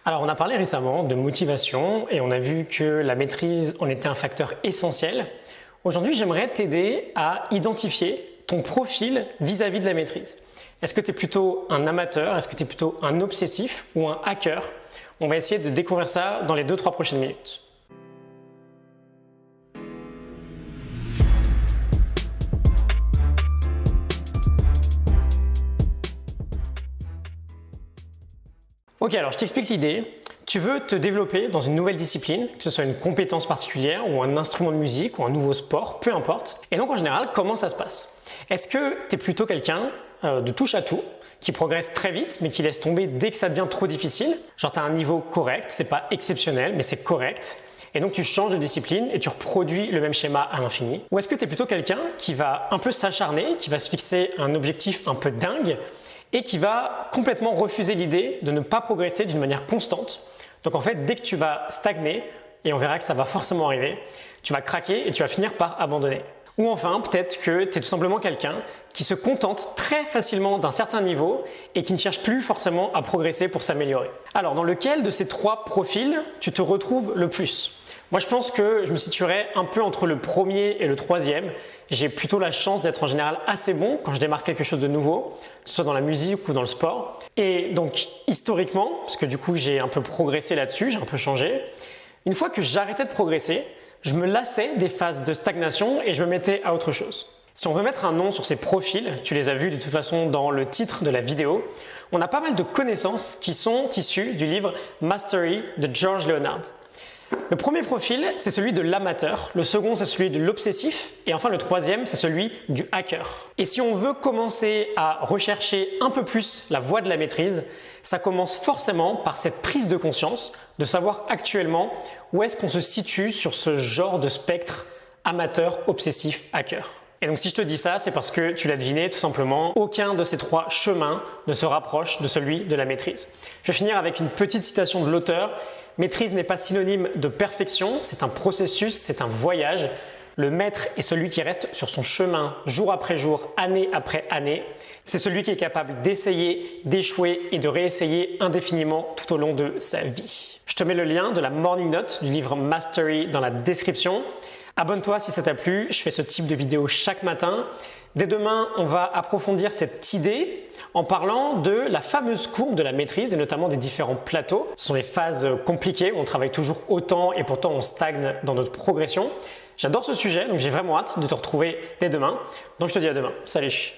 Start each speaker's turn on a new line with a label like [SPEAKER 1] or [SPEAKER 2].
[SPEAKER 1] Alors, on a parlé récemment de motivation et on a vu que la maîtrise en était un facteur essentiel. Aujourd'hui, j'aimerais t'aider à identifier ton profil vis-à-vis de la maîtrise. Est-ce que tu es plutôt un amateur? Est-ce que tu es plutôt un obsessif ou un hacker? On va essayer de découvrir ça dans les 2-3 prochaines minutes. Ok, alors je t'explique l'idée. Tu veux te développer dans une nouvelle discipline, que ce soit une compétence particulière ou un instrument de musique ou un nouveau sport, peu importe. Et donc en général, comment ça se passe? Est-ce que tu es plutôt quelqu'un de touche à tout, qui progresse très vite mais qui laisse tomber dès que ça devient trop difficile? Genre tu as un niveau correct, c'est pas exceptionnel mais c'est correct. Et donc tu changes de discipline et tu reproduis le même schéma à l'infini. Ou est-ce que tu es plutôt quelqu'un qui va un peu s'acharner, qui va se fixer un objectif un peu dingue et qui va complètement refuser l'idée de ne pas progresser d'une manière constante? Donc en fait, dès que tu vas stagner, et on verra que ça va forcément arriver, tu vas craquer et tu vas finir par abandonner. Ou enfin, peut-être que tu es tout simplement quelqu'un qui se contente très facilement d'un certain niveau et qui ne cherche plus forcément à progresser pour s'améliorer. Alors, dans lequel de ces trois profils tu te retrouves le plus? Moi, je pense que je me situerais un peu entre le premier et le troisième. J'ai plutôt la chance d'être en général assez bon quand je démarre quelque chose de nouveau, que ce soit dans la musique ou dans le sport. Et donc, historiquement, parce que du coup, j'ai un peu progressé là-dessus, j'ai un peu changé, une fois que j'arrêtais de progresser, je me lassais des phases de stagnation et je me mettais à autre chose. Si on veut mettre un nom sur ces profils, tu les as vus de toute façon dans le titre de la vidéo, on a pas mal de connaissances qui sont issues du livre Mastery de George Leonard. Le premier profil, c'est celui de l'amateur, le second, c'est celui de l'obsessif, et enfin le troisième, c'est celui du hacker. Et si on veut commencer à rechercher un peu plus la voie de la maîtrise, ça commence forcément par cette prise de conscience, de savoir actuellement où est-ce qu'on se situe sur ce genre de spectre amateur, obsessif, hacker. Et donc si je te dis ça, c'est parce que tu l'as deviné, tout simplement, aucun de ces trois chemins ne se rapproche de celui de la maîtrise. Je vais finir avec une petite citation de l'auteur. Maîtrise n'est pas synonyme de perfection, c'est un processus, c'est un voyage. Le maître est celui qui reste sur son chemin jour après jour, année après année. C'est celui qui est capable d'essayer, d'échouer et de réessayer indéfiniment tout au long de sa vie. Je te mets le lien de la morning note du livre Mastery dans la description. Abonne-toi si ça t'a plu, je fais ce type de vidéo chaque matin. Dès demain, on va approfondir cette idée en parlant de la fameuse courbe de la maîtrise et notamment des différents plateaux. Ce sont des phases compliquées où on travaille toujours autant et pourtant on stagne dans notre progression. J'adore ce sujet, donc j'ai vraiment hâte de te retrouver dès demain. Donc je te dis à demain. Salut!